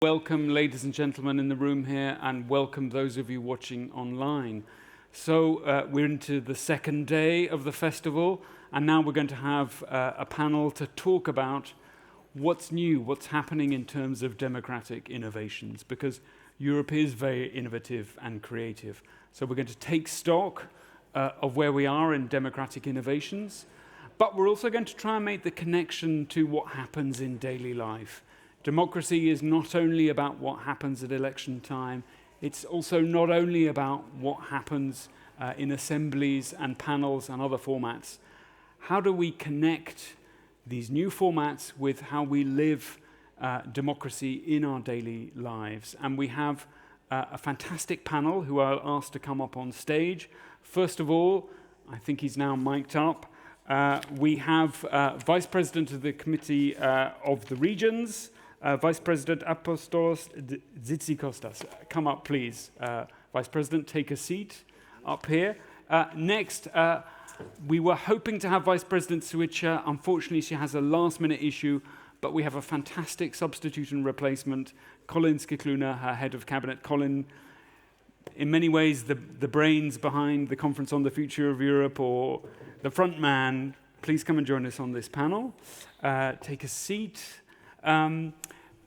Welcome, ladies and gentlemen in the room here, and welcome those of you watching online. So we're into the second day of the festival, and now we're going to have a panel to talk about what's new, what's happening in terms of democratic innovations, because Europe is very innovative and creative. So we're going to take stock of where we are in democratic innovations, but we're also going to try and make the connection to what happens in daily life. Democracy is not only about what happens at election time, it's also not only about what happens in assemblies and panels and other formats. How do we connect these new formats with how we live democracy in our daily lives? And we have a fantastic panel who I'll ask to come up on stage. First of all, I think he's now mic'd up. We have Vice President of the Committee of the Regions, Vice President Apostolos Tzitzikostas. Come up, please. Vice President, take a seat up here. Next, we were hoping to have Vice President Šuica. Unfortunately, she has a last-minute issue, but we have a fantastic substitute and replacement, Colin Scicluna, her head of cabinet. Colin, in many ways, the brains behind the Conference on the Future of Europe, or the front man. Please come and join us on this panel. Take a seat.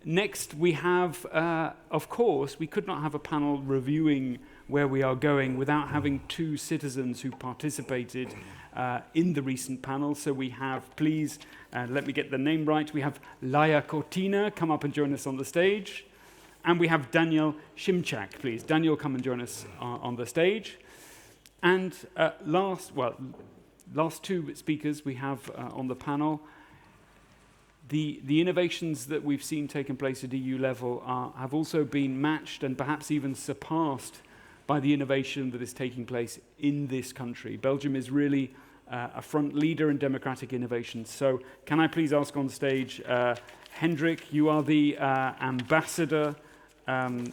Next, we have, of course, we could not have a panel reviewing where we are going without having two citizens who participated in the recent panel. So we have, please, let me get the name right, we have Laia Cortina, come up and join us on the stage. And we have Szymczak, please. Daniel, come and join us on the stage. And last two speakers we have on the panel. The innovations that we've seen taking place at EU level have also been matched and perhaps even surpassed by the innovation that is taking place in this country. Belgium is really a front leader in democratic innovation. So can I please ask on stage, Hendrik, you are the ambassador. Let me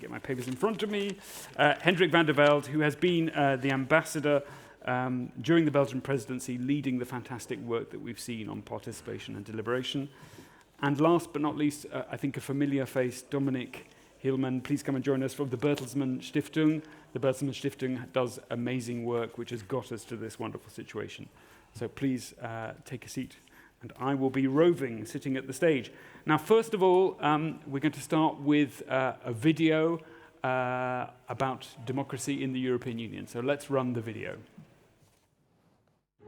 get my papers in front of me. Hendrik van der Velde, who has been the ambassador during the Belgian presidency, leading the fantastic work that we've seen on participation and deliberation. And last but not least, I think a familiar face, Dominik, Hierlemann, please come and join us from the Bertelsmann Stiftung. The Bertelsmann Stiftung does amazing work, which has got us to this wonderful situation. So please take a seat, and I will be roving, sitting at the stage. Now, first of all, we're going to start with a video about democracy in the European Union. So let's run the video.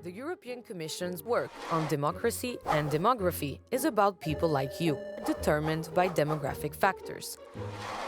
The European Commission's work on democracy and demography is about people like you, determined by demographic factors.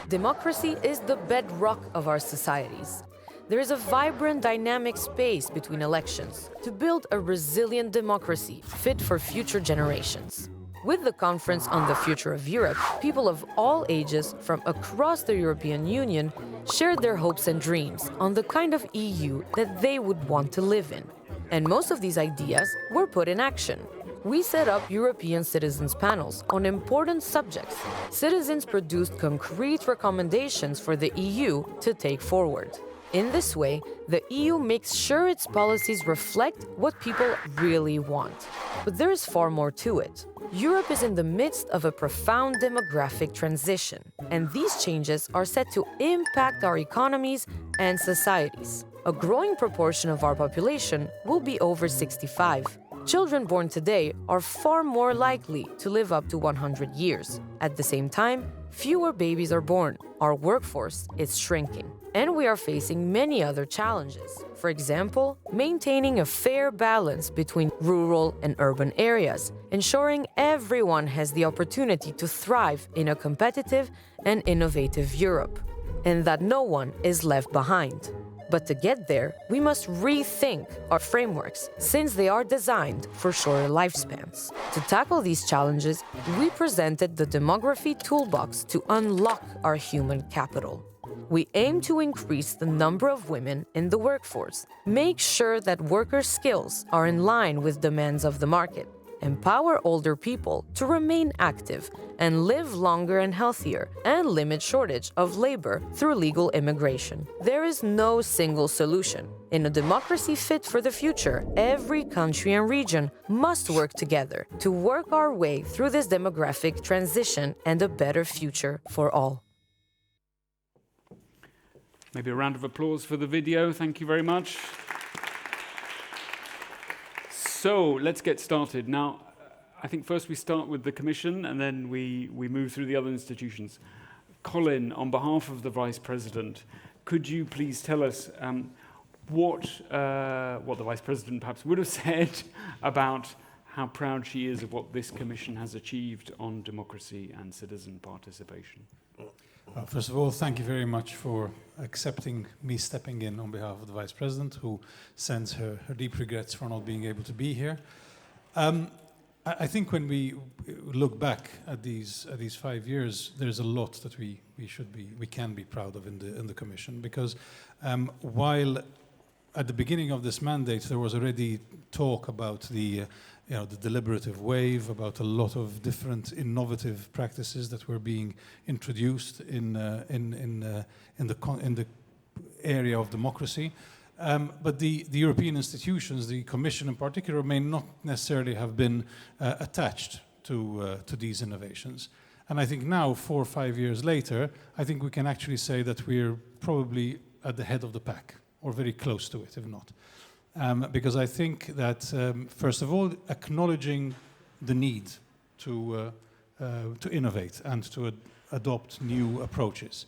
Democracy is the bedrock of our societies. There is a vibrant, dynamic space between elections to build a resilient democracy fit for future generations. With the Conference on the Future of Europe, people of all ages from across the European Union shared their hopes and dreams on the kind of EU that they would want to live in. And most of these ideas were put in action. We set up European citizens panels on important subjects. Citizens produced concrete recommendations for the EU to take forward. In this way, the EU makes sure its policies reflect what people really want. But there is far more to it. Europe is in the midst of a profound demographic transition, and these changes are set to impact our economies and societies. A growing proportion of our population will be over 65. Children born today are far more likely to live up to 100 years. At the same time, fewer babies are born. Our workforce is shrinking. And we are facing many other challenges. For example, maintaining a fair balance between rural and urban areas, ensuring everyone has the opportunity to thrive in a competitive and innovative Europe, and that no one is left behind. But to get there, we must rethink our frameworks, since they are designed for shorter lifespans. To tackle these challenges, we presented the Demography Toolbox to unlock our human capital. We aim to increase the number of women in the workforce, make sure that workers' skills are in line with demands of the market, empower older people to remain active and live longer and healthier, and limit shortage of labor through legal immigration. There is no single solution. In a democracy fit for the future, every country and region must work together to work our way through this demographic transition and a better future for all. Maybe a round of applause for the video. Thank you very much. So let's get started. Now, I think first we start with the Commission and then we move through the other institutions. Colin, on behalf of the Vice President, could you please tell us what the Vice President perhaps would have said about how proud she is of what this Commission has achieved on democracy and citizen participation? First of all, thank you very much for accepting me stepping in on behalf of the Vice President, who sends her deep regrets for not being able to be here. I think when we look back at these 5 years, there's a lot that we can be proud of in the Commission, because while at the beginning of this mandate there was already talk about the deliberative wave, about a lot of different innovative practices that were being introduced in the area of democracy. But the European institutions, the Commission in particular, may not necessarily have been attached to these innovations. And I think now, 4 or 5 years later, I think we can actually say that we're probably at the head of the pack, or very close to it, if not. Because I think that, first of all, acknowledging the need to innovate and to adopt new approaches.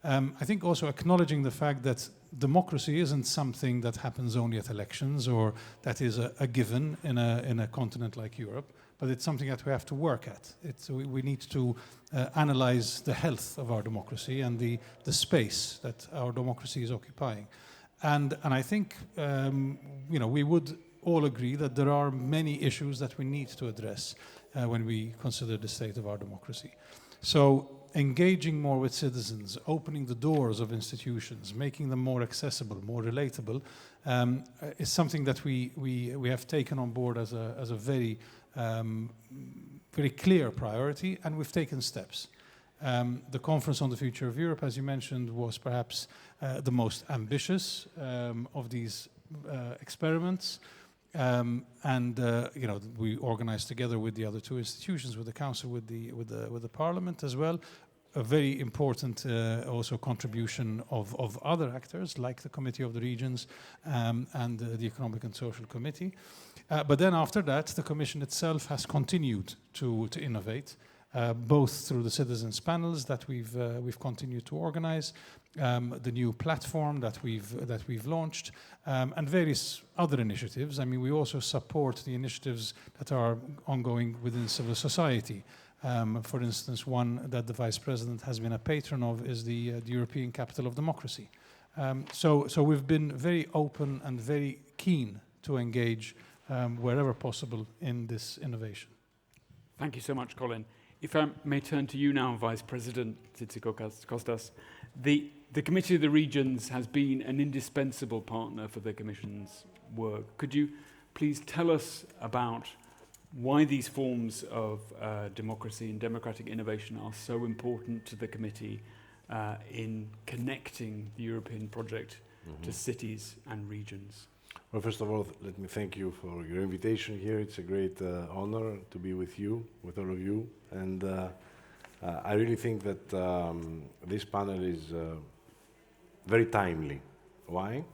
I think also acknowledging the fact that democracy isn't something that happens only at elections or that is a given in a continent like Europe, but it's something that we have to work at. We need to analyze the health of our democracy and the space that our democracy is occupying. And I think we would all agree that there are many issues that we need to address when we consider the state of our democracy. So engaging more with citizens, opening the doors of institutions, making them more accessible, more relatable, is something that we have taken on board as a very very clear priority, and we've taken steps. The Conference on the Future of Europe, as you mentioned, was perhaps the most ambitious of these experiments. We organized together with the other two institutions, with the Council, with the Parliament as well, a very important also contribution of other actors like the Committee of the Regions and the Economic and Social Committee. But then after that, the Commission itself has continued to innovate, both through the citizens' panels that we've continued to organize, the new platform that we've launched, and various other initiatives. I mean, we also support the initiatives that are ongoing within civil society. For instance, one that the Vice President has been a patron of is the European Capital of Democracy. So we've been very open and very keen to engage wherever possible in this innovation. Thank you so much, Colin. If I may turn to you now, Vice President Tzitzikostas, the Committee of the Regions has been an indispensable partner for the Commission's work. Could you please tell us about why these forms of democracy and democratic innovation are so important to the committee in connecting the European project to cities and regions? Well, first of all, let me thank you for your invitation here. It's a great honor to be with you, with all of you. And I really think that this panel is very timely. Why?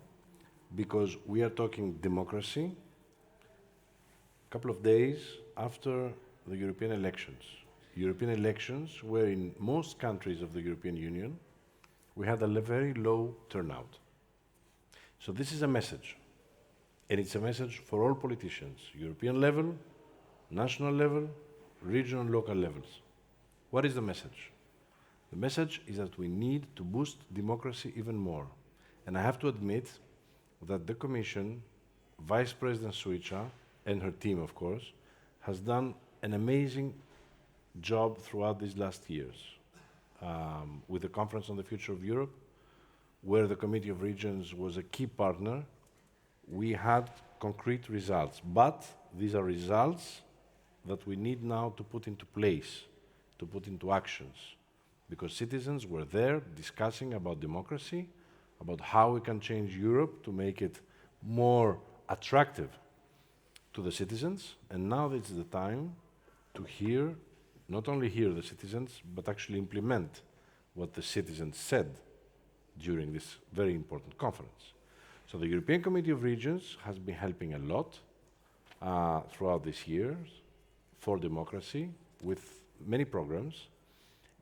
Because we are talking democracy a couple of days after the European elections. European elections where in most countries of the European Union, we had a very low turnout. So this is a message. And it's a message for all politicians, European level, national level, regional, local levels. What is the message? The message is that we need to boost democracy even more. And I have to admit that the Commission, Vice President Šuica, and her team, of course, has done an amazing job throughout these last years. With the Conference on the Future of Europe, where the Committee of Regions was a key partner, we had concrete results. But these are results that we need now to put into place, to put into actions, because citizens were there discussing about democracy, about how we can change Europe to make it more attractive to the citizens, and now it's the time to hear, not only hear the citizens, but actually implement what the citizens said during this very important conference. So the European Committee of Regions has been helping a lot throughout these years for democracy with many programs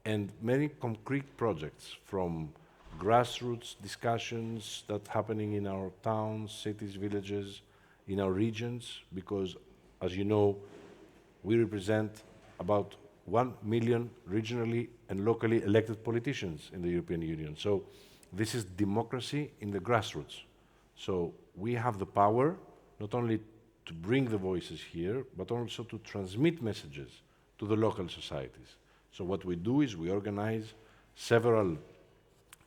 and many concrete projects, from grassroots discussions that happening in our towns, cities, villages, in our regions, because as you know, we represent about 1 million regionally and locally elected politicians in the European Union. So this is democracy in the grassroots. So we have the power not only to bring the voices here, but also to transmit messages to the local societies. So what we do is we organize several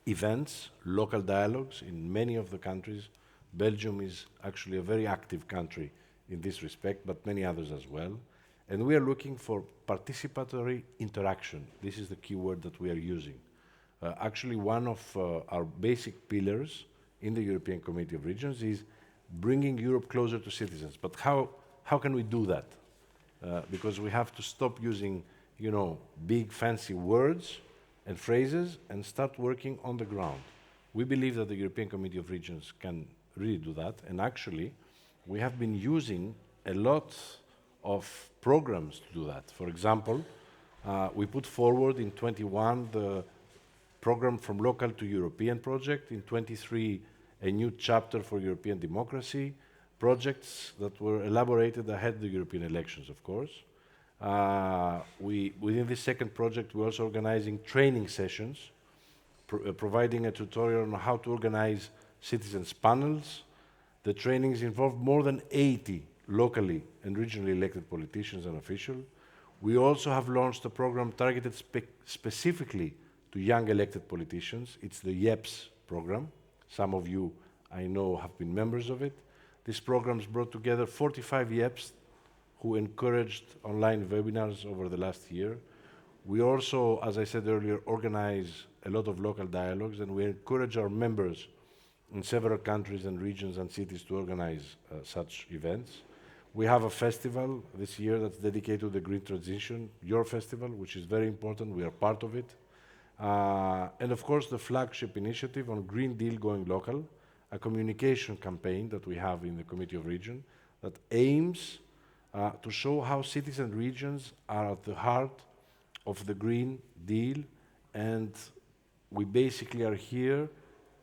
events, local dialogues in many of the countries. Belgium is actually a very active country in this respect, but many others as well. And we are looking for participatory interaction. This is the key word that we are using. Actually, one of our basic pillars in the European Committee of Regions is bringing Europe closer to citizens. But how can we do that? Because we have to stop using, big fancy words and phrases and start working on the ground. We believe that the European Committee of Regions can really do that, and actually we have been using a lot of programs to do that. For example, we put forward in 21 the program From Local to European project, in 23 a new chapter for European democracy, projects that were elaborated ahead of the European elections, of course. Within this second project, we're also organizing training sessions, providing a tutorial on how to organize citizens' panels. The trainings involved more than 80 locally and regionally elected politicians and officials. We also have launched a program targeted specifically to young elected politicians. It's the YEPS program. Some of you, I know, have been members of it. This program has brought together 45 YEPs who encouraged online webinars over the last year. We also, as I said earlier, organize a lot of local dialogues, and we encourage our members in several countries and regions and cities to organize such events. We have a festival this year that's dedicated to the green transition, your festival, which is very important. We are part of it. And of course, the flagship initiative on Green Deal Going Local, a communication campaign that we have in the Committee of Regions that aims to show how cities and regions are at the heart of the Green Deal, and we basically are here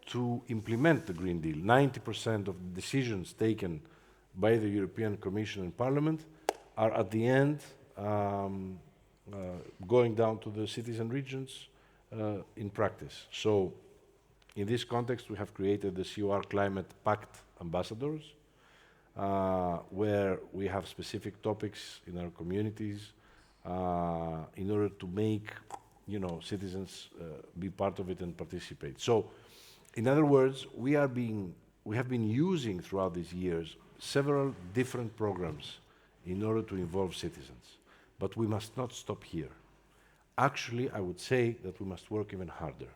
to implement the Green Deal. 90% of the decisions taken by the European Commission and Parliament are at the end going down to the cities and regions in practice. So in this context, we have created the COR Climate Pact Ambassadors, where we have specific topics in our communities in order to make citizens be part of it and participate. So, in other words, we have been using throughout these years several different programs in order to involve citizens. But we must not stop here. Actually, I would say that we must work even harder.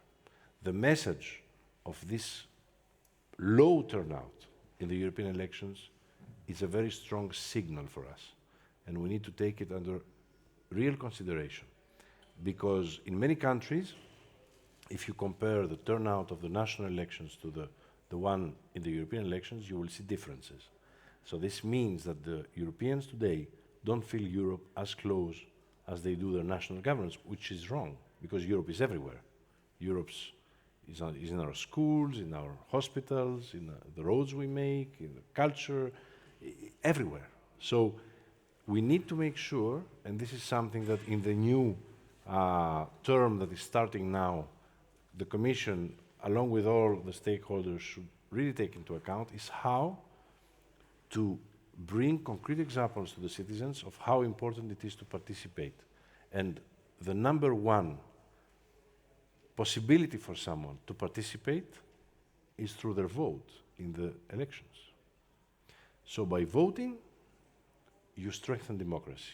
The message of this low turnout in the European elections is a very strong signal for us, and we need to take it under real consideration. Because in many countries, if you compare the turnout of the national elections to the one in the European elections, you will see differences. So this means that the Europeans today don't feel Europe as close as they do their national governments, which is wrong, because Europe is everywhere. Europe is in our schools, in our hospitals, in the roads we make, in the culture, everywhere. So we need to make sure, and this is something that in the new term that is starting now, the Commission, along with all the stakeholders, should really take into account is how to bring concrete examples to the citizens of how important it is to participate. And the number one possibility for someone to participate is through their vote in the elections. So by voting, you strengthen democracy.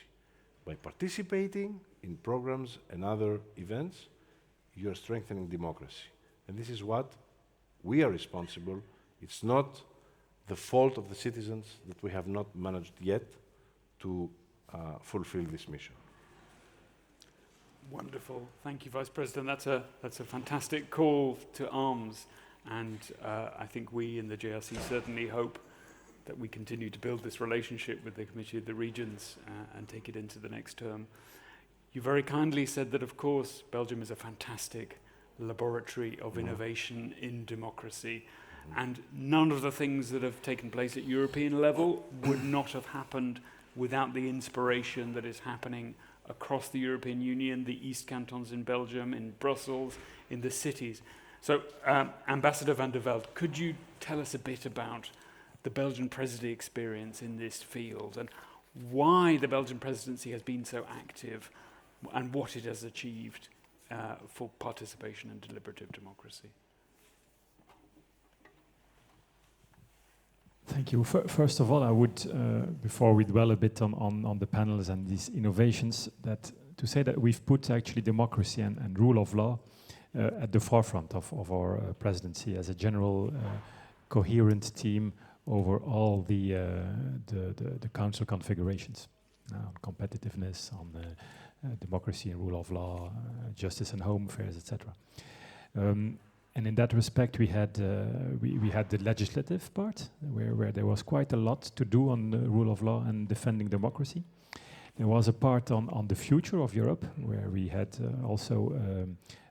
by participating in programs and other events, you are strengthening democracy. And this is what we are responsible. It's not the fault of the citizens that we have not managed yet to fulfill this mission. Wonderful. Thank you, Vice President. That's a fantastic call to arms. And I think we in the JRC certainly hope that we continue to build this relationship with the Committee of the Regions and take it into the next term. You very kindly said that, of course, Belgium is a fantastic laboratory of innovation in democracy. And none of the things that have taken place at European level would not have happened without the inspiration that is happening across the European Union, the East Cantons in Belgium, in Brussels, in the cities. So, Ambassador van der Velde, could you tell us a bit about the Belgian presidency experience in this field and why the Belgian presidency has been so active and what it has achieved for participation in deliberative democracy? Thank you. First of all, I would, before we dwell a bit on the panels and these innovations, to say that we've put actually democracy and rule of law at the forefront of our presidency as a general coherent theme over all the council configurations, on competitiveness, on democracy and rule of law, justice and home affairs, etc. And in that respect, we had the legislative part, where there was quite a lot to do on the rule of law and defending democracy. There was a part on the future of Europe, where we had also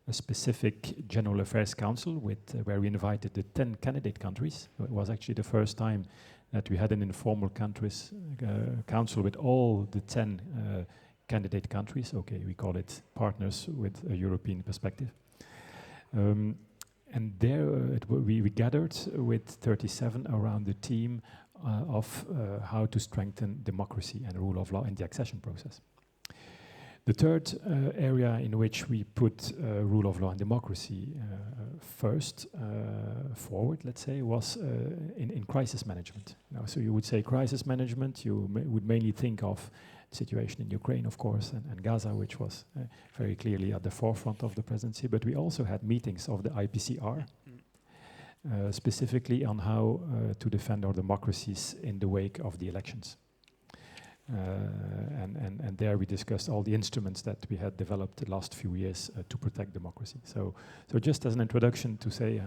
a specific General Affairs Council where we invited the 10 candidate countries. It was actually the first time that we had an informal council with all the 10 candidate countries. Okay, we call it partners with a European perspective. And there we gathered with 37 around the theme of how to strengthen democracy and rule of law in the accession process. The third area in which we put rule of law and democracy first forward, let's say, was in crisis management. Now, so you would say crisis management, you would mainly think of the situation in Ukraine, of course, and Gaza, which was very clearly at the forefront of the presidency. But we also had meetings of the IPCR, specifically on how to defend our democracies in the wake of the elections. And there we discussed all the instruments that we had developed the last few years to protect democracy. So just as an introduction to say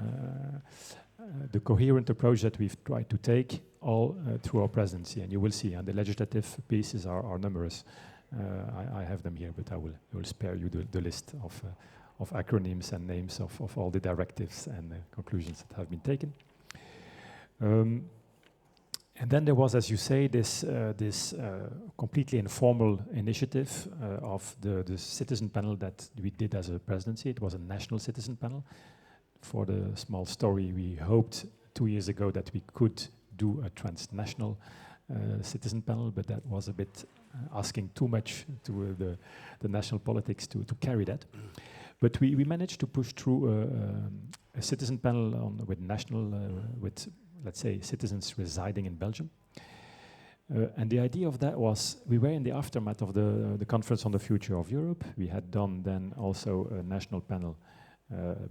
the coherent approach that we've tried to take all through our presidency, and you will see, and the legislative pieces are numerous. I have them here, but I will spare you the list of acronyms and names of all the directives and conclusions that have been taken. And then there was, as you say, this completely informal initiative of the citizen panel that we did as a presidency. It was a national citizen panel. For the small story, we hoped 2 years ago that we could do a transnational citizen panel, but that was a bit asking too much to the national politics to carry that. But we managed to push through a citizen panel with let's say, citizens residing in Belgium. And the idea of that was, we were in the aftermath of the Conference on the Future of Europe. We had done then also a national panel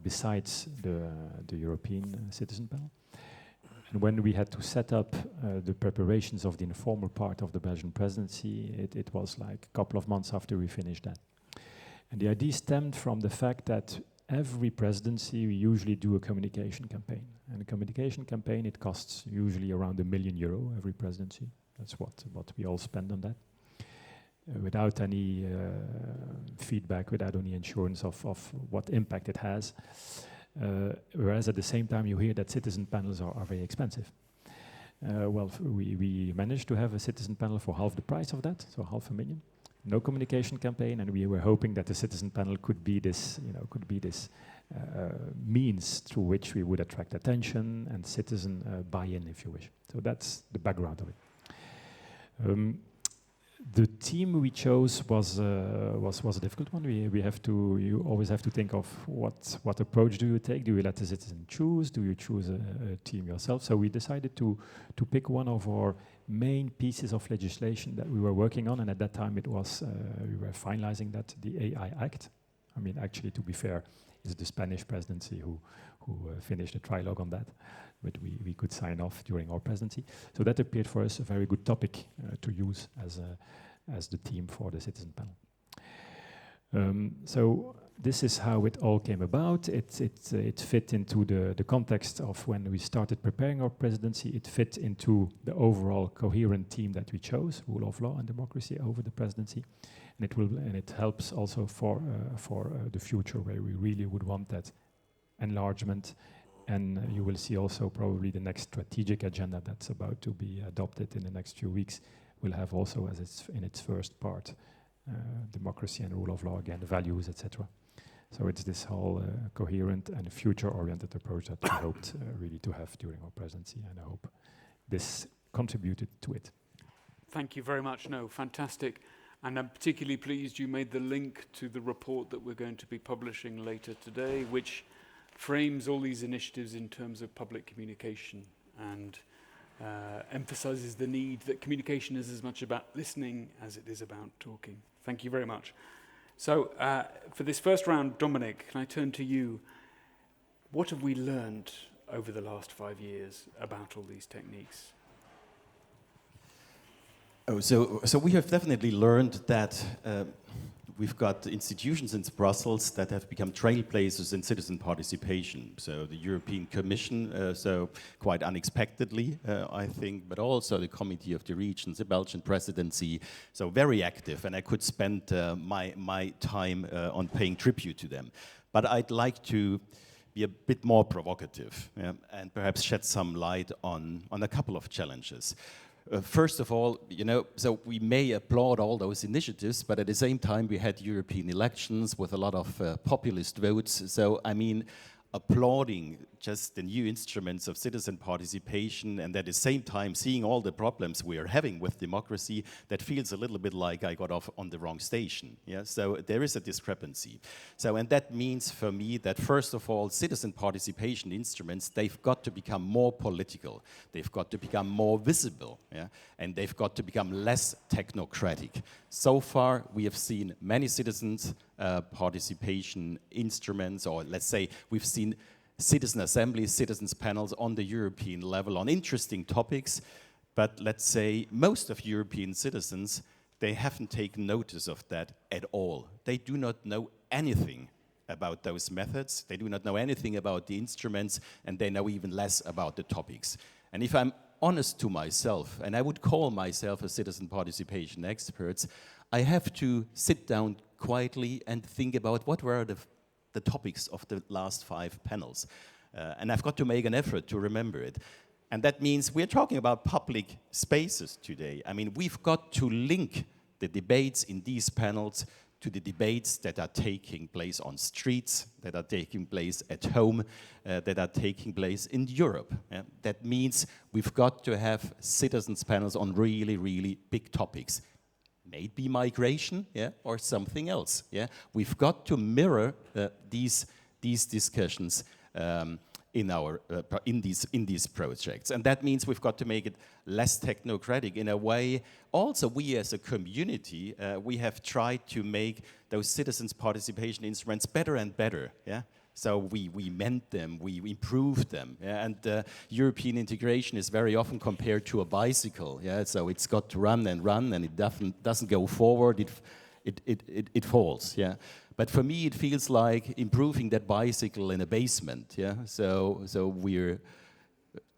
besides the European citizen panel. And when we had to set up the preparations of the informal part of the Belgian presidency, it was like a couple of months after we finished that. And the idea stemmed from the fact that every presidency, we usually do a communication campaign. And a communication campaign, it costs usually around €1 million every presidency. That's what we all spend on that. Without any feedback, without any assurance of what impact it has. Whereas at the same time, you hear that citizen panels are very expensive. We managed to have a citizen panel for half the price of that, so €500,000. No communication campaign, and we were hoping that the citizen panel could be this means through which we would attract attention and citizen buy-in, if you wish. So that's the background of it. The team we chose was a difficult one. You always have to think of what approach do you take. Do you let the citizen choose? Do you choose a team yourself? So we decided to pick one of our main pieces of legislation that we were working on, and at that time it was we were finalizing that, the AI Act. I mean, actually, to be fair, it's the Spanish presidency who finished the trilogue on that, but we could sign off during our presidency. So that appeared for us a very good topic to use as the theme for the citizen panel. So this is how it all came about. It fit into the context of when we started preparing our presidency. It fit into the overall coherent theme that we chose, rule of law and democracy over the presidency. And it helps also for the future, where we really would want that enlargement. And you will see also probably the next strategic agenda that's about to be adopted in the next few weeks will have also as its first part democracy and rule of law, again, the values, etc. So it's this whole coherent and future-oriented approach that we hoped really to have during our presidency, and I hope this contributed to it. Thank you very much. No, fantastic. And I'm particularly pleased you made the link to the report that we're going to be publishing later today, which frames all these initiatives in terms of public communication and emphasizes the need that communication is as much about listening as it is about talking. Thank you very much. So for this first round, Dominik, can I turn to you? What have we learned over the last 5 years about all these techniques? So we have definitely learned that we've got institutions in Brussels that have become trailblazers in citizen participation. So the European Commission, so quite unexpectedly, I think, but also the Committee of the Regions, the Belgian Presidency, so very active, and I could spend my time on paying tribute to them. But I'd like to be a bit more provocative, and perhaps shed some light on a couple of challenges. First of all, so we may applaud all those initiatives, but at the same time we had European elections with a lot of populist votes. So, I mean, applauding just the new instruments of citizen participation and at the same time seeing all the problems we are having with democracy, that feels a little bit like I got off on the wrong station. Yeah? So there is a discrepancy. So, and that means for me that first of all, citizen participation instruments, they've got to become more political. They've got to become more visible. Yeah? And they've got to become less technocratic. So far, we have seen many citizens participation instruments, or let's say we've seen citizen assemblies, citizens panels on the European level on interesting topics, but let's say most of European citizens, they haven't taken notice of that at all. They do not know anything about those methods, they do not know anything about the instruments, and they know even less about the topics. And if I'm honest to myself, and I would call myself a citizen participation expert, I have to sit down quietly and think about what were the topics of the last 5 panels. And I've got to make an effort to remember it. And that means we're talking about public spaces today. I mean, we've got to link the debates in these panels to the debates that are taking place on streets, that are taking place at home, that are taking place in Europe. Yeah? That means we've got to have citizens panels on really, really big topics. Maybe migration, yeah, or something else. Yeah, we've got to mirror these discussions in these projects, and that means we've got to make it less technocratic in a way. Also, we as a community, we have tried to make those citizens' participation instruments better and better. Yeah. So we mend them, we improve them, yeah? And European integration is very often compared to a bicycle. Yeah, so it's got to run, and it doesn't go forward. It falls. Yeah, but for me it feels like improving that bicycle in a basement. Yeah, so we're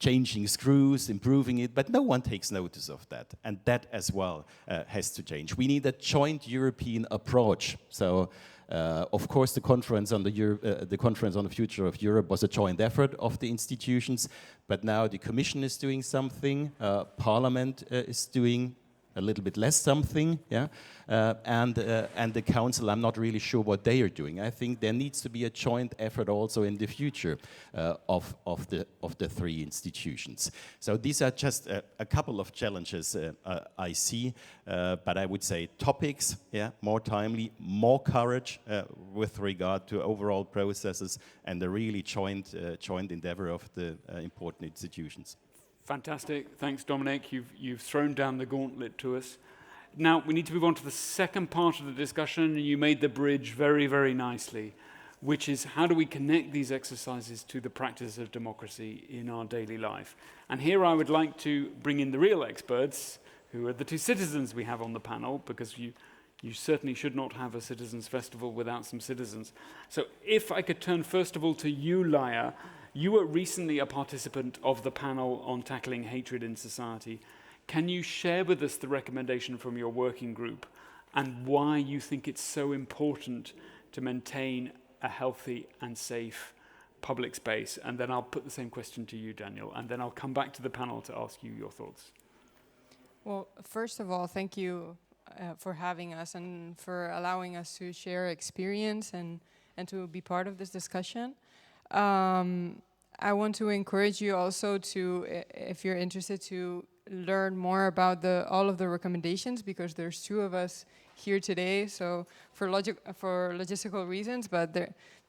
changing screws, improving it, but no one takes notice of that, and that as well has to change. We need a joint European approach. So. Of course, the conference on the future of Europe was a joint effort of the institutions, but now the Commission is doing something, Parliament is doing a little bit less something, yeah, and the council, I'm not really sure what they are doing. I think there needs to be a joint effort also in the future of the three institutions. So these are just a couple of challenges I see, but I would say topics, yeah, more timely, more courage with regard to overall processes, and a really joint endeavor of the important institutions. Fantastic. Thanks, Dominik. You've thrown down the gauntlet to us. Now, we need to move on to the second part of the discussion, and you made the bridge very, very nicely, which is how do we connect these exercises to the practice of democracy in our daily life? And here I would like to bring in the real experts, who are the two citizens we have on the panel, because you certainly should not have a citizens' festival without some citizens. So if I could turn first of all to you, Laia. You were recently a participant of the panel on tackling hatred in society. Can you share with us the recommendation from your working group and why you think it's so important to maintain a healthy and safe public space? And then I'll put the same question to you, Daniel, and then I'll come back to the panel to ask you your thoughts. Well, first of all, thank you for having us and for allowing us to share experience and to be part of this discussion. I want to encourage you also to, if you're interested, to learn more about all of the recommendations, because there's two of us here today. So for logistical reasons, but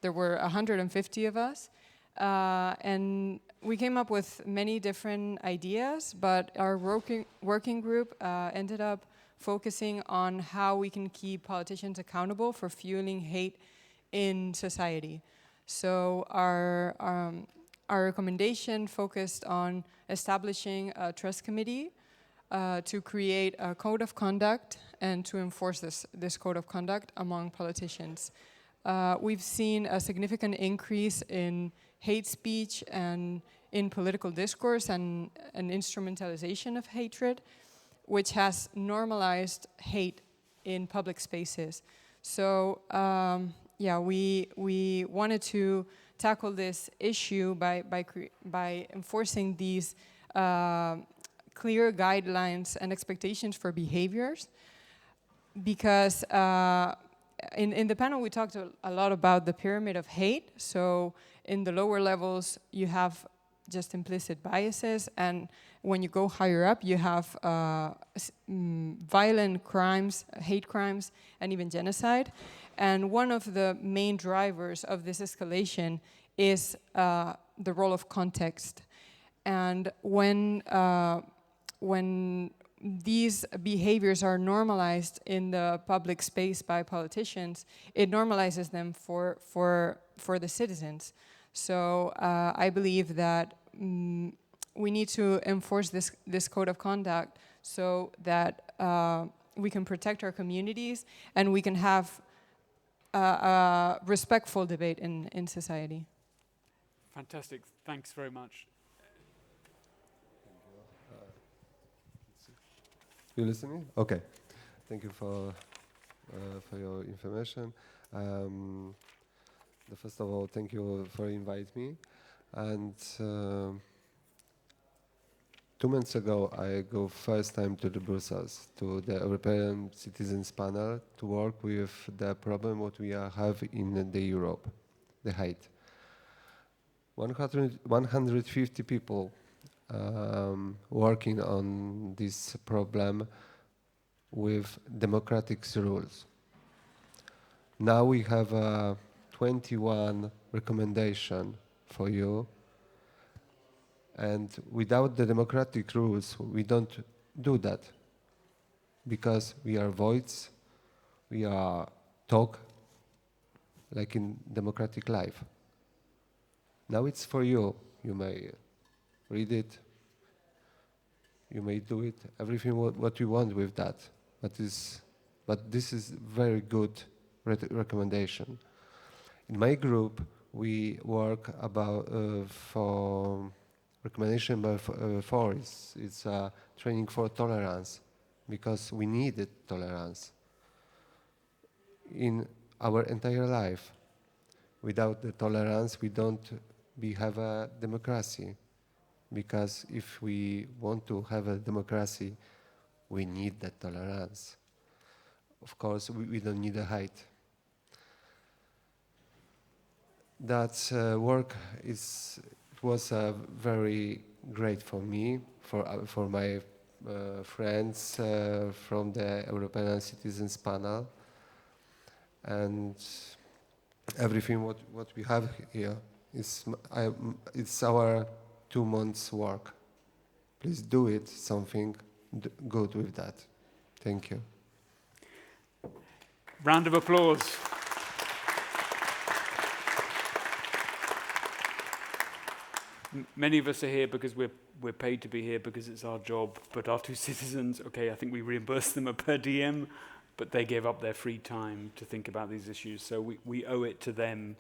there were 150 of us, and we came up with many different ideas. But our working group ended up focusing on how we can keep politicians accountable for fueling hate in society. So our recommendation focused on establishing a trust committee to create a code of conduct and to enforce this code of conduct among politicians. We've seen a significant increase in hate speech and in political discourse and an instrumentalization of hatred, which has normalized hate in public spaces. So we wanted to tackle this issue by enforcing these clear guidelines and expectations for behaviors. Because in the panel we talked a lot about the pyramid of hate. So in the lower levels you have just implicit biases, and when you go higher up you have violent crimes, hate crimes, and even genocide. And one of the main drivers of this escalation is the role of context. And when these behaviors are normalized in the public space by politicians, it normalizes them for the citizens. So I believe that we need to enforce this code of conduct so that we can protect our communities and we can have a respectful debate in society. Fantastic. Thanks very much. You listening? Okay. Thank you for your information. First of all, thank you for inviting me. And 2 months ago, I go first time to the Brussels, to the European Citizens Panel, to work with the problem what we have in the Europe, the hate. 150 people working on this problem with democratic rules. Now we have 21 recommendations for you. And without the democratic rules, we don't do that. Because we are voice, we are talk, like in democratic life. Now it's for you. You may read it. You may do it. Everything what you want with that. But this is very good recommendation. In my group, we work about for recommendation by four. It's training for tolerance, because we needed tolerance in our entire life. Without the tolerance, we don't have a democracy. Because if we want to have a democracy, we need that tolerance. Of course, we don't need a hate. That work was very great for me, for my friends from the European Citizens Panel, and everything what we have here is it's our 2 months work. Please do it something good with that. Thank you. Round of applause. Many of us are here because we're paid to be here because it's our job, but our 2 citizens, okay, I think we reimburse them a per diem, but they gave up their free time to think about these issues, so we owe it to them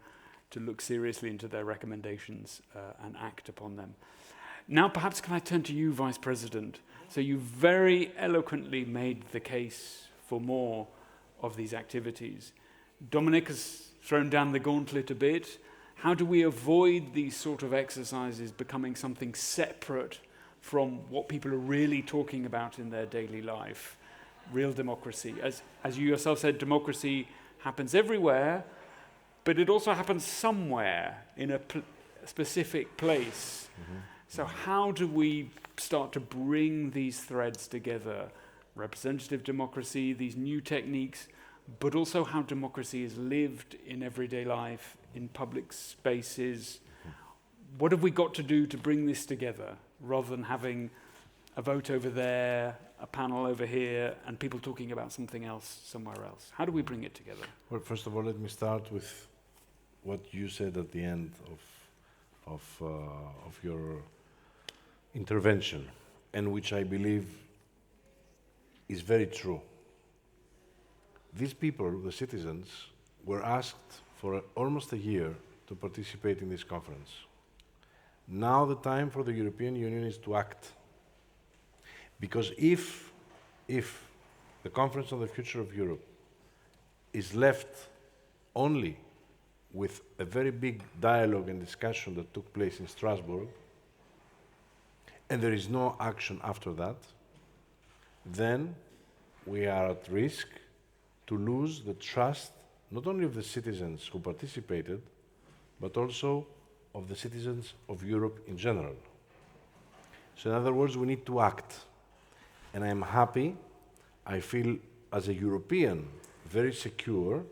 to look seriously into their recommendations and act upon them. Now, perhaps can I turn to you, Vice President? So you very eloquently made the case for more of these activities. Dominik has thrown down the gauntlet a bit. How do we avoid these sort of exercises becoming something separate from what people are really talking about in their daily life? Real democracy. As you yourself said, democracy happens everywhere, but it also happens somewhere in a specific place. Mm-hmm. So how do we start to bring these threads together? Representative democracy, these new techniques, but also how democracy is lived in everyday life, in public spaces. What have we got to do to bring this together, rather than having a vote over there, a panel over here, and people talking about something else somewhere else? How do we bring it together? Well, first of all, let me start with what you said at the end of your intervention, and which I believe is very true. These people, the citizens, were asked for almost a year to participate in this conference. Now the time for the European Union is to act. Because if the Conference on the Future of Europe is left only with a very big dialogue and discussion that took place in Strasbourg, and there is no action after that, then we are at risk to lose the trust not only of the citizens who participated, but also of the citizens of Europe in general. So in other words, we need to act. And I'm happy, I feel as a European very secure,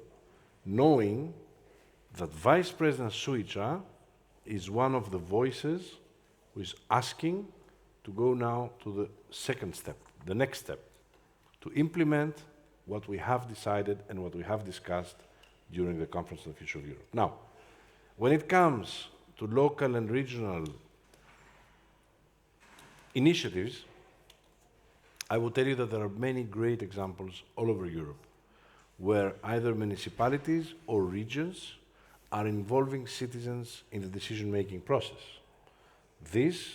knowing that Vice President Šuica is one of the voices who is asking to go now to the second step, the next step, to implement what we have decided and what we have discussed during the Conference on the Future of Europe. Now, when it comes to local and regional initiatives, I will tell you that there are many great examples all over Europe where either municipalities or regions are involving citizens in the decision-making process. This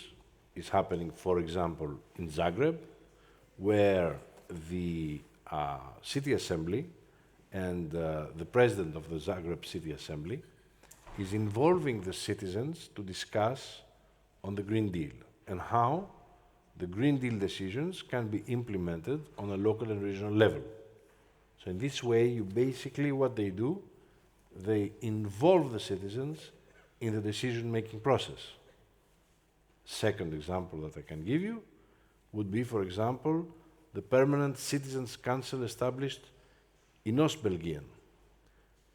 is happening, for example, in Zagreb, where the City Assembly and the President of the Zagreb City Assembly is involving the citizens to discuss on the Green Deal and how the Green Deal decisions can be implemented on a local and regional level. So in this way, you basically, what they do, they involve the citizens in the decision-making process. Second example that I can give you would be, for example, the Permanent Citizens' Council established in Belgium,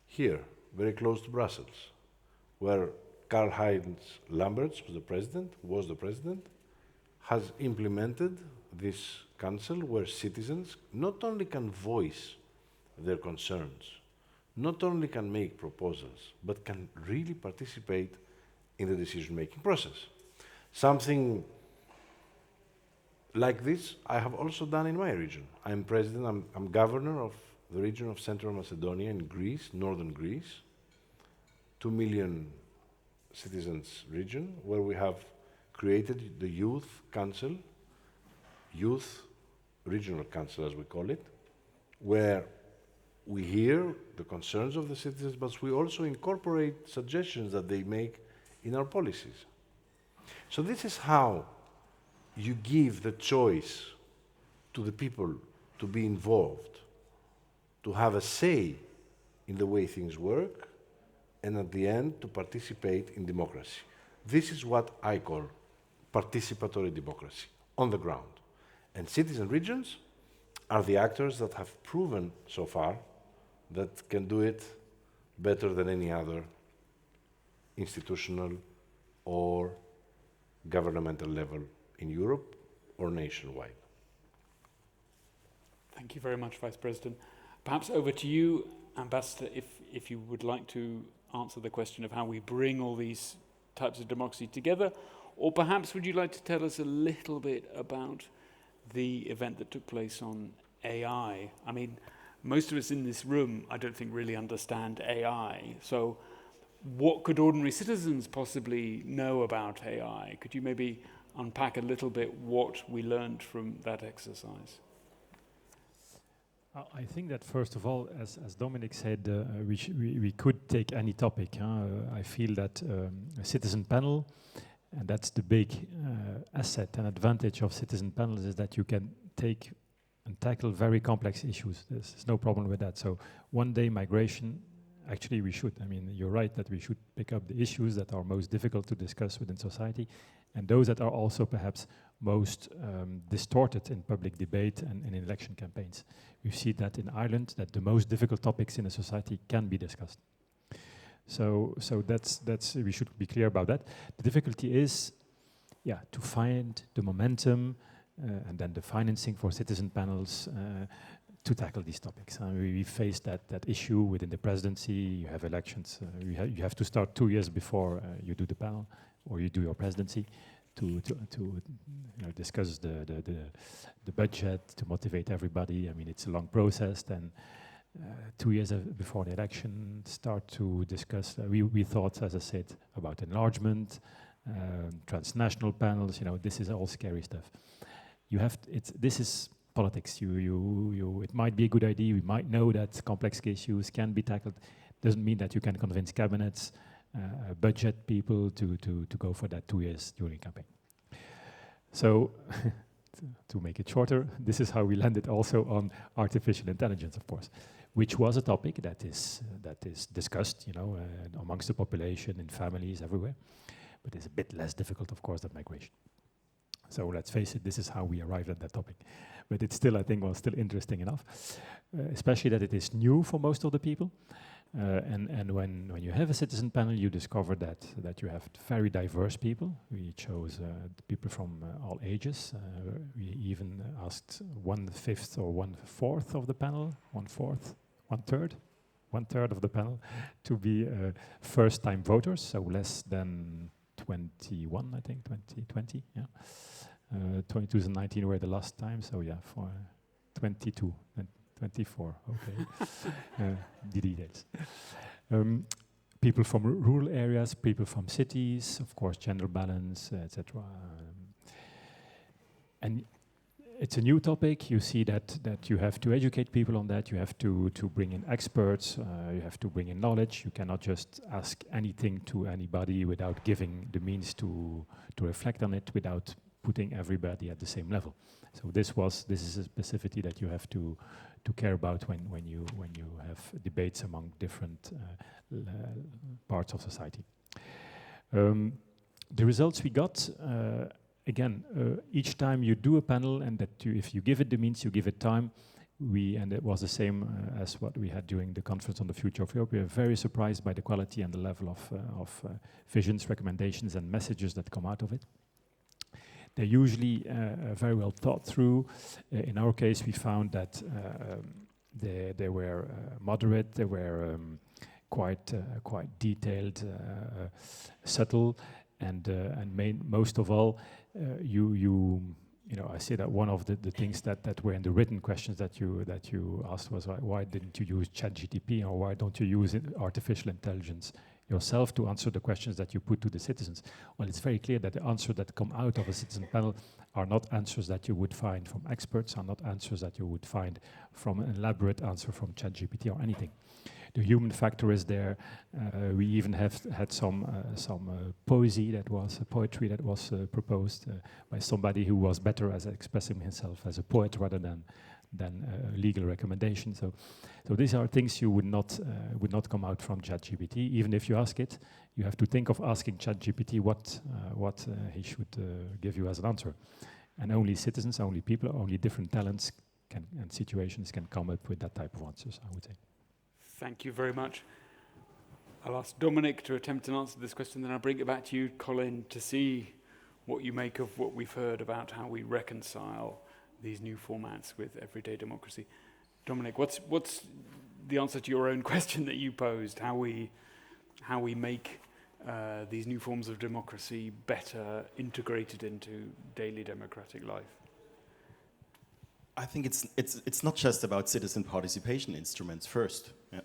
here, very close to Brussels, where Karl-Heinz Lamberts was the president, has implemented this council where citizens not only can voice their concerns, not only can make proposals, but can really participate in the decision-making process. Something like this I have also done in my region. I'm governor of the region of Central Macedonia in Greece, northern Greece, 2 million citizens region, where we have created the Youth Council, Youth Regional Council as we call it, where we hear the concerns of the citizens, but we also incorporate suggestions that they make in our policies. So this is how you give the choice to the people to be involved, to have a say in the way things work, and at the end to participate in democracy. This is what I call participatory democracy on the ground. And cities and regions are the actors that have proven so far that can do it better than any other institutional or governmental level in Europe or nationwide. Thank you very much, Vice President. Perhaps over to you, Ambassador, if you would like to answer the question of how we bring all these types of democracy together, or perhaps would you like to tell us a little bit about the event that took place on AI? I mean, most of us in this room, I don't think, really understand AI. So what could ordinary citizens possibly know about AI? Could you maybe unpack a little bit what we learned from that exercise? I think that first of all, as Dominik said, we could take any topic. I feel that a citizen panel, and that's the big asset and advantage of citizen panels, is that you can take and tackle very complex issues. There's no problem with that. So one day migration, actually we should. I mean, you're right that we should pick up the issues that are most difficult to discuss within society, and those that are also perhaps most distorted in public debate and in election campaigns. We see that in Ireland, that the most difficult topics in a society can be discussed. So that's we should be clear about that. The difficulty is, to find the momentum and then the financing for citizen panels to tackle these topics. We face that issue within the presidency. You have elections. You have to start 2 years before you do the panel or you do your presidency to discuss the budget, to motivate everybody. I mean, it's a long process. Then 2 years before the election, start to discuss. We thought, as I said, about enlargement, transnational panels. This is all scary stuff. This is politics. It might be a good idea. We might know that complex issues can be tackled. Doesn't mean that you can convince cabinets, budget people to go for that 2 years during campaign. So, to make it shorter, this is how we landed also on artificial intelligence, of course, which was a topic that is discussed, amongst the population, in families, everywhere, but it's a bit less difficult, of course, than migration. So let's face it, this is how we arrived at that topic. But it's still, I think, still interesting enough, especially that it is new for most of the people. And when you have a citizen panel, you discover that you have very diverse people. We chose people from all ages. We even asked 1/5 or 1/4 of the panel, 1/4, 1/3, 1/3 of the panel to be first-time voters, so less than 21, I think, 2020, yeah. 2019 were the last time, so yeah, for 22 and 24, okay. The details. People from rural areas, people from cities, of course, gender balance, etc. And it's a new topic. You see that you have to educate people on that. You have to bring in experts. You have to bring in knowledge. You cannot just ask anything to anybody without giving the means to reflect on it, without putting everybody at the same level. So this is a specificity that you have to care about when you have debates among different parts of society. The results we got. Again, each time you do a panel, and if you give it the means, you give it time, and it was the same as what we had during the conference on the future of Europe. We are very surprised by the quality and the level of visions, recommendations, and messages that come out of it. They're usually very well thought through. In our case, we found that they were moderate, they were quite detailed, subtle, and most of all, I say that one of the things that were in the written questions that you asked was why didn't you use ChatGPT, or why don't you use artificial intelligence yourself to answer the questions that you put to the citizens? Well, it's very clear that the answers that come out of a citizen panel are not answers that you would find from experts, are not answers that you would find from an elaborate answer from ChatGPT or anything. the human factor is there. We even have had some poetry that was proposed by somebody who was better at expressing himself as a poet rather than a legal recommendation. So these are things you would not come out from ChatGPT. Even if you ask it, you have to think of asking ChatGPT what he should give you as an answer. And only citizens, only people, only different talents and situations can come up with that type of answers, I would say. Thank you very much. I'll ask Dominik to attempt to answer this question, then I'll bring it back to you, Colin, to see what you make of what we've heard about how we reconcile these new formats with everyday democracy. Dominik, what's the answer to your own question that you posed? How we make these new forms of democracy better integrated into daily democratic life? I think it's not just about citizen participation instruments first. Yeah.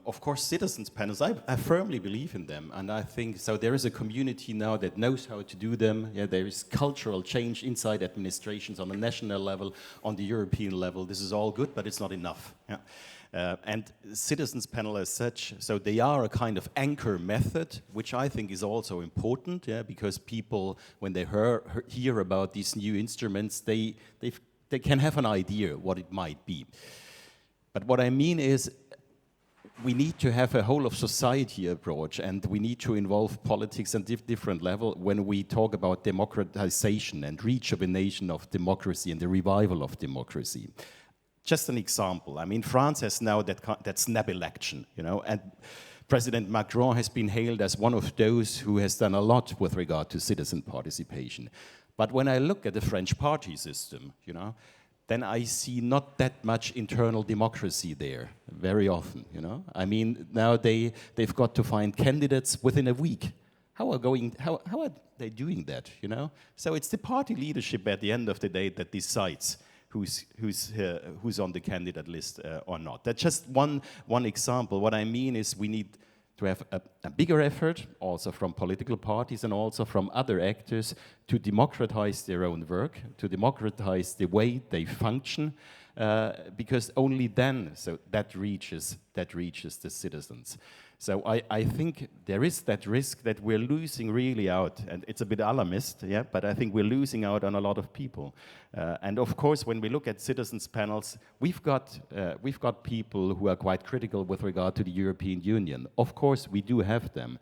Of course, citizens panels, I firmly believe in them, and I think so. There is a community now that knows how to do them. Yeah, there is cultural change inside administrations on a national level, on the European level. This is all good, but it's not enough. Yeah. And citizens panel as such, so they are a kind of anchor method, which I think is also important, yeah, because people, when they hear about these new instruments, they can have an idea what it might be. But what I mean is, we need to have a whole of society approach, and we need to involve politics at different level when we talk about democratization and rejuvenation of democracy and the revival of democracy. Just an example. I mean, France has now that snap election, you know, and President Macron has been hailed as one of those who has done a lot with regard to citizen participation. But when I look at the French party system, you know, then I see not that much internal democracy there very often, you know. I mean, now they've got to find candidates within a week. How are they doing that, you know? So it's the party leadership at the end of the day that decides who's on the candidate list or not. That's just one example. What I mean is we need to have a bigger effort, also from political parties and also from other actors, to democratize their own work, to democratize the way they function, because only then that reaches the citizens. So I think there is that risk that we're losing really out, and it's a bit alarmist, yeah, but I think we're losing out on a lot of people. And of course, when we look at citizens panels, we've got people who are quite critical with regard to the European Union. Of course, we do have them.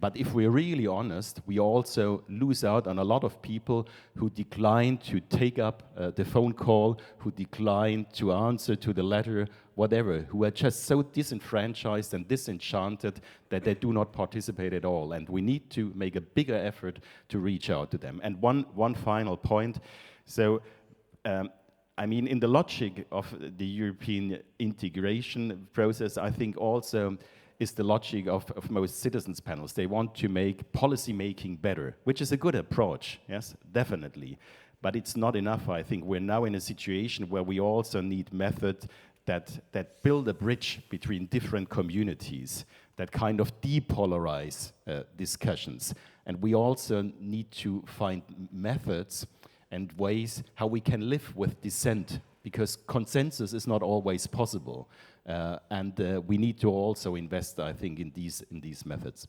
But if we're really honest, we also lose out on a lot of people who decline to take up the phone call, who decline to answer to the letter, whatever, who are just so disenfranchised and disenchanted that they do not participate at all. And we need to make a bigger effort to reach out to them. And one final point. So, I mean, in the logic of the European integration process, I think also is the logic of most citizens panels. They want to make policy making better, which is a good approach, yes, definitely. But it's not enough, I think. We're now in a situation where we also need methods that build a bridge between different communities, that kind of depolarize discussions. And we also need to find methods and ways how we can live with dissent, because consensus is not always possible. And we need to also invest, I think, in these methods.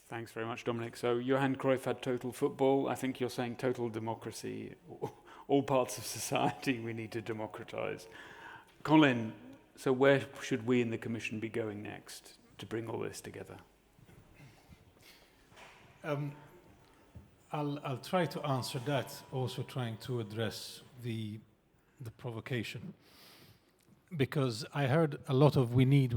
Thanks very much, Dominik. So Johan Cruyff had total football. I think you're saying total democracy. All parts of society we need to democratize. Colin, so where should we in the Commission be going next to bring all this together? I'll try to answer that, also trying to address the provocation. Because I heard a lot of we need.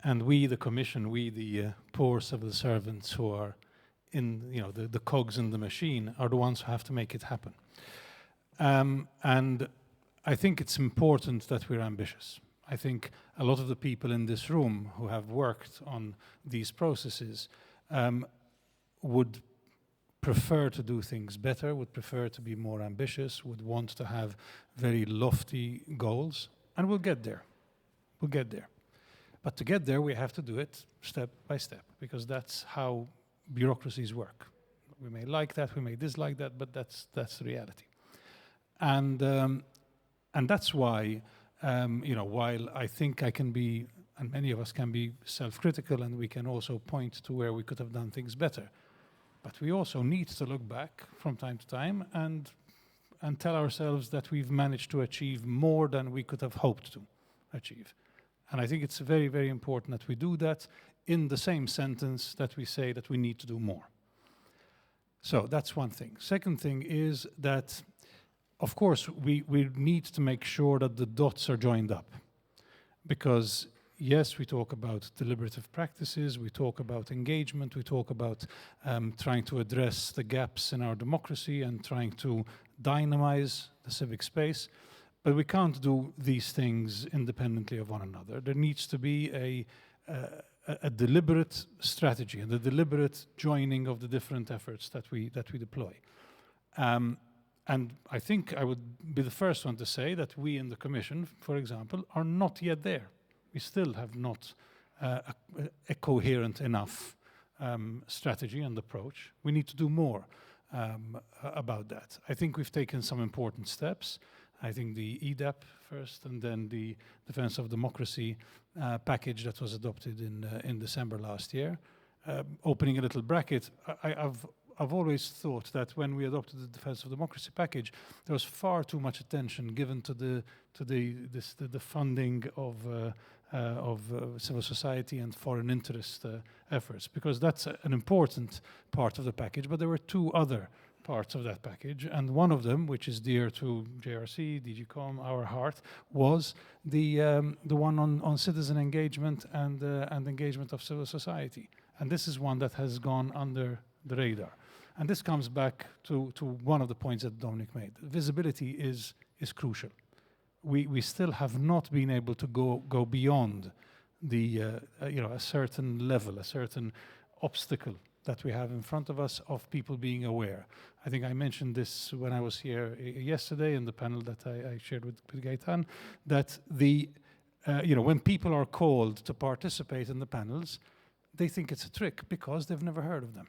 And we, the Commission, we, the poor civil servants who are in, you know, the cogs in the machine, are the ones who have to make it happen. And I think it's important that we're ambitious. I think a lot of the people in this room who have worked on these processes would prefer to do things better, would prefer to be more ambitious, would want to have very lofty goals, and we'll get there. We'll get there. But to get there, we have to do it step by step, because that's how bureaucracies work. We may like that, we may dislike that, but that's the reality. And that's why While I think I can be, and many of us can be self-critical, and we can also point to where we could have done things better. But we also need to look back from time to time and tell ourselves that we've managed to achieve more than we could have hoped to achieve. And I think it's very, very important that we do that in the same sentence that we say that we need to do more. So that's one thing. Second thing is that, of course, we need to make sure that the dots are joined up. Because, yes, we talk about deliberative practices, we talk about engagement, we talk about trying to address the gaps in our democracy and trying to dynamize the civic space. But we can't do these things independently of one another. There needs to be a deliberate strategy and a deliberate joining of the different efforts that we deploy. And I think I would be the first one to say that we in the Commission, for example, are not yet there. We still have not a coherent enough strategy and approach. We need to do more about that. I think we've taken some important steps. I think the EDAP first, and then the Defense of Democracy package that was adopted in December last year. Opening a little bracket, I've always thought that when we adopted the Defense of Democracy package, there was far too much attention given to the funding of civil society and foreign interest efforts, because that's an important part of the package. But there were two other parts of that package, and one of them, which is dear to JRC, DG Com, our heart, was the one on citizen engagement and engagement of civil society. And this is one that has gone under the radar. And this comes back to one of the points that Dominik made. Visibility is crucial. We still have not been able to go beyond a certain level, a certain obstacle that we have in front of us of people being aware. I think I mentioned this when I was here yesterday in the panel that I shared with Gaetan, that when people are called to participate in the panels, they think it's a trick because they've never heard of them.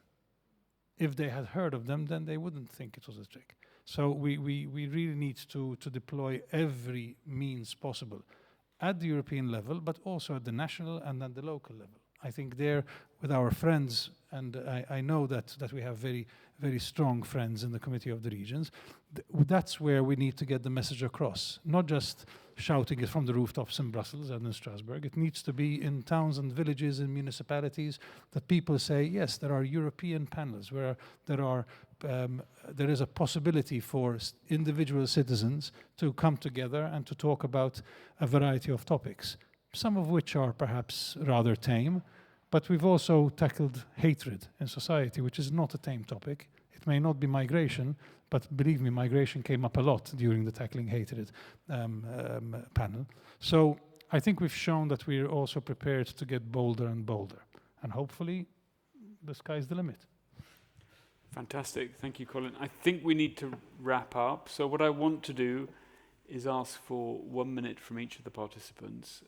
If they had heard of them, then they wouldn't think it was a trick. So we really need to deploy every means possible at the European level, but also at the national and at the local level. I think there, with our friends, and I know that we have very, very strong friends in the Committee of the Regions, that's where we need to get the message across, not just shouting it from the rooftops in Brussels and in Strasbourg. It needs to be in towns and villages and municipalities that people say, yes, there are European panels where there is a possibility for individual citizens to come together and to talk about a variety of topics, some of which are perhaps rather tame, but we've also tackled hatred in society, which is not a tame topic. It may not be migration, but believe me, migration came up a lot during the Tackling Hatred panel. So I think we've shown that we're also prepared to get bolder and bolder. And hopefully, the sky's the limit. Fantastic. Thank you, Colin. I think we need to wrap up. So what I want to do is ask for 1 minute from each of the participants.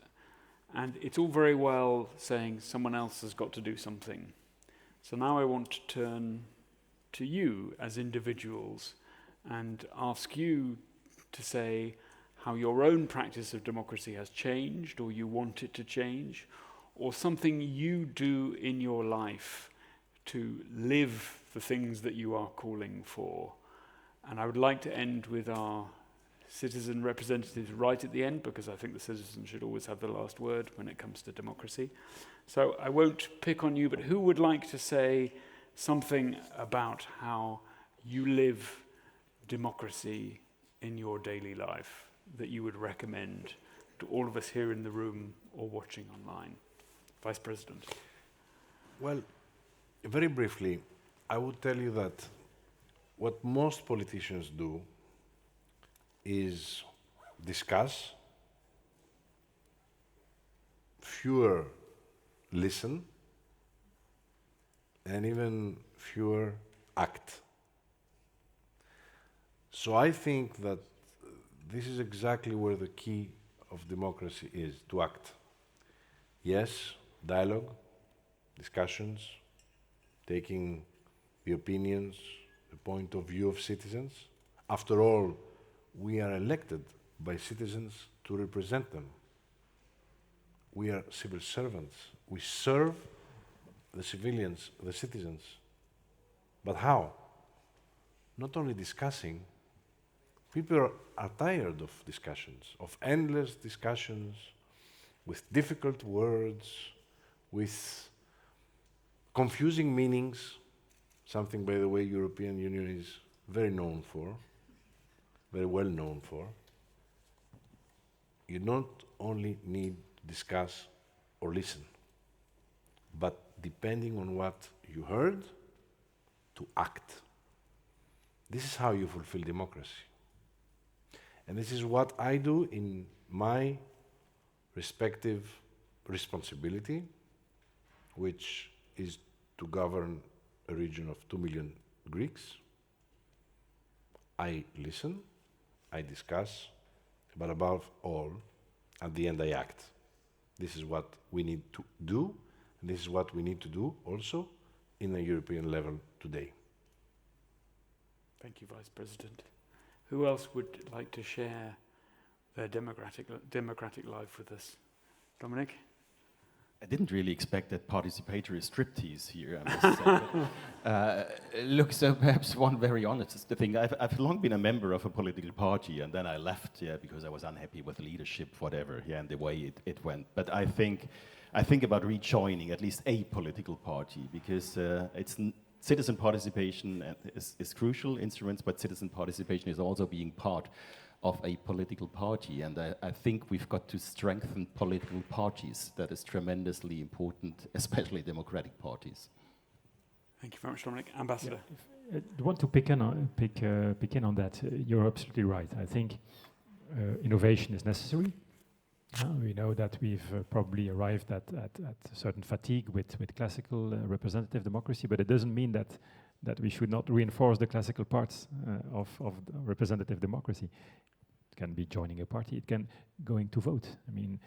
And it's all very well saying someone else has got to do something. So now I want to turn to you as individuals and ask you to say how your own practice of democracy has changed, or you want it to change, or something you do in your life to live the things that you are calling for. And I would like to end with our citizen representatives right at the end, because I think the citizens should always have the last word when it comes to democracy. So I won't pick on you, but who would like to say something about how you live democracy in your daily life that you would recommend to all of us here in the room or watching online? Vice President. Well, very briefly, I would tell you that what most politicians do is discuss, fewer listen, and even fewer act. So I think that this is exactly where the key of democracy is, to act. Yes, dialogue, discussions, taking the opinions, the point of view of citizens. After all, we are elected by citizens to represent them. We are civil servants. We serve the civilians, the citizens. But how? Not only discussing. People are tired of discussions, of endless discussions, with difficult words, with confusing meanings, something, by the way, European Union is very known for, very well known for. You don't only need to discuss or listen, but depending on what you heard, to act. This is how you fulfill democracy. And this is what I do in my respective responsibility, which is to govern a region of 2 million Greeks. I listen, I discuss, but above all, at the end I act. This is what we need to do, and this is what we need to do also in a European level today. Thank you, Vice President. Who else would like to share their democratic life with us? Dominik? I didn't really expect that participatory striptease here, I must say. Look, so perhaps one very honest thing. I've long been a member of a political party, and then I left, because I was unhappy with leadership, whatever, and the way it went. But I think about rejoining at least a political party, because citizen participation is crucial instruments, but citizen participation is also being part of a political party, and I think we've got to strengthen political parties. That is tremendously important, especially democratic parties. Thank you very much, Dominik. Ambassador. Yeah, I want to pick in on that. You're absolutely right. I think innovation is necessary. We know that we've probably arrived at a certain fatigue with classical representative democracy, but it doesn't mean that we should not reinforce the classical parts of representative democracy. It can be joining a party, it can going to vote. I mean,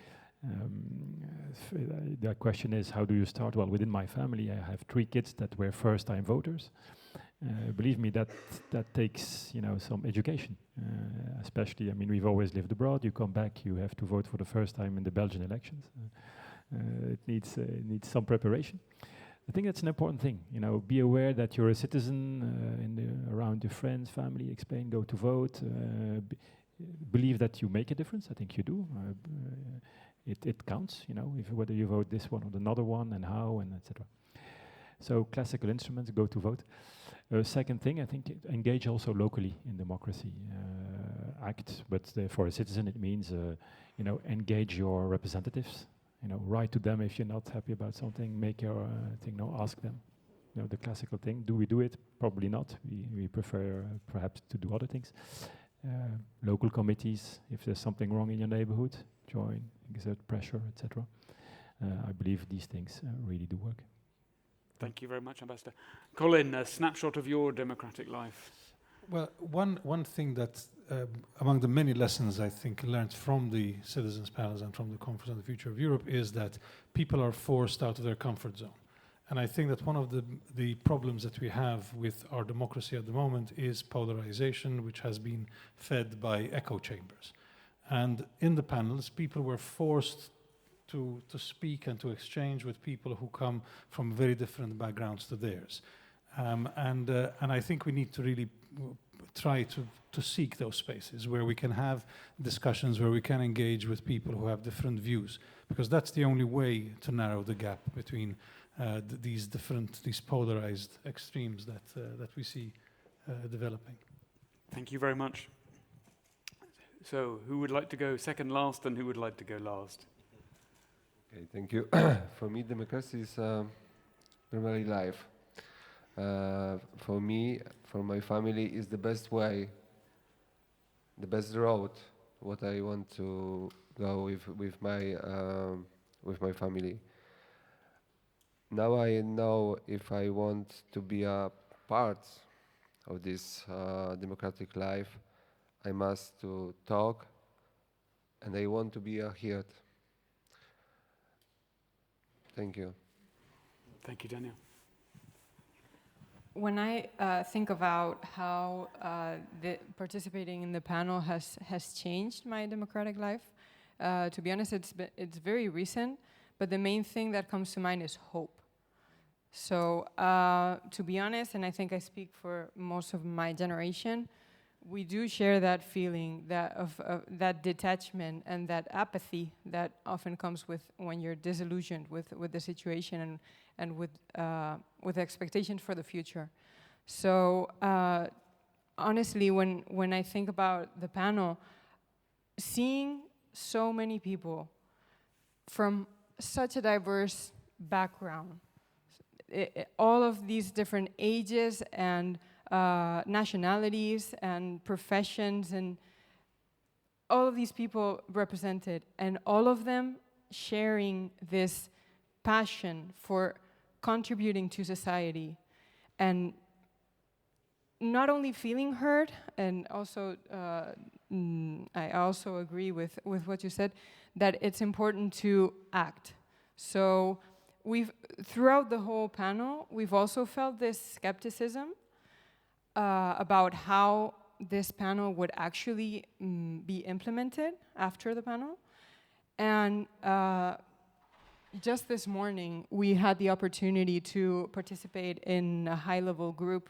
the question is, how do you start? Well, within my family, I have 3 kids that were first-time voters. Believe me, that takes some education. Especially, I mean, we've always lived abroad. You come back, you have to vote for the first time in the Belgian elections. It needs some preparation. I think that's an important thing. Be aware that you're a citizen around your friends, family. Explain, go to vote. Believe that you make a difference. I think you do. It counts. Whether you vote this one or another one, and how, and etc. So classical instruments, go to vote. Second thing, I think engage also locally in democracy. Act, but for a citizen it means engage your representatives. Write to them if you're not happy about something. Make your thing. Ask them. The classical thing. Do we do it? Probably not. We prefer perhaps to do other things. Local committees. If there's something wrong in your neighborhood, join. Exert pressure, etc. I believe these things really do work. Thank you very much, Ambassador. Colin, a snapshot of your democratic life. Well, one thing that among the many lessons I think learned from the citizens panels and from the Conference on the Future of Europe is that people are forced out of their comfort zone. And I think that one of the problems that we have with our democracy at the moment is polarization, which has been fed by echo chambers. And in the panels, people were forced to speak and to exchange with people who come from very different backgrounds to theirs. And I think we need to really try to seek those spaces where we can have discussions, where we can engage with people who have different views, because that's the only way to narrow the gap between these polarized extremes that we see developing. Thank you very much. So, who would like to go second last, and who would like to go last? Okay, thank you. For me, democracy is primarily life. For me, for my family, is the best way, the best road. What I want to go with my family. Now I know if I want to be a part of this democratic life, I must to talk, and I want to be heard. Thank you. Thank you, Daniel. When I think about how participating in the panel has changed my democratic life, To be honest, it's very recent, but the main thing that comes to mind is hope. So to be honest, and I think I speak for most of my generation, we do share that feeling of that detachment and that apathy that often comes with when you're disillusioned with the situation and with expectations for the future. So honestly, when I think about the panel, seeing so many people from such a diverse background, all of these different ages and nationalities and professions, and all of these people represented, and all of them sharing this passion for contributing to society, and not only feeling heard, and also I also agree with what you said, that it's important to act. So throughout the whole panel, we've also felt this skepticism about how this panel would actually be implemented after the panel. And just this morning, we had the opportunity to participate in a high-level group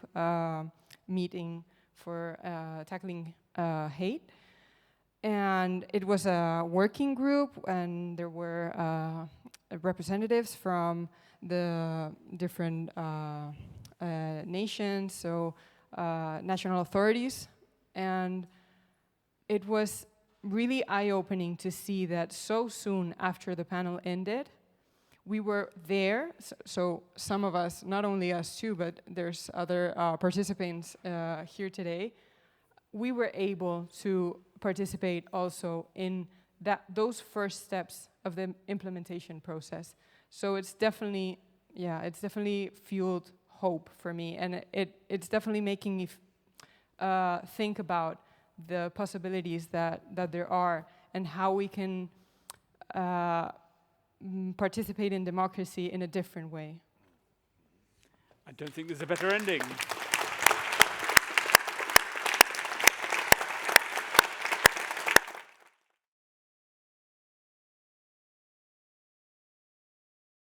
meeting for tackling hate. And it was a working group, and there were representatives from the different nations, so national authorities, and it was really eye-opening to see that so soon after the panel ended, we were there, so some of us, not only us two, but there's other participants here today, we were able to participate also in those first steps of the implementation process. So it's definitely fueled hope for me, and it's definitely making me think about the possibilities that there are and how we can participate in democracy in a different way. I don't think there's a better ending.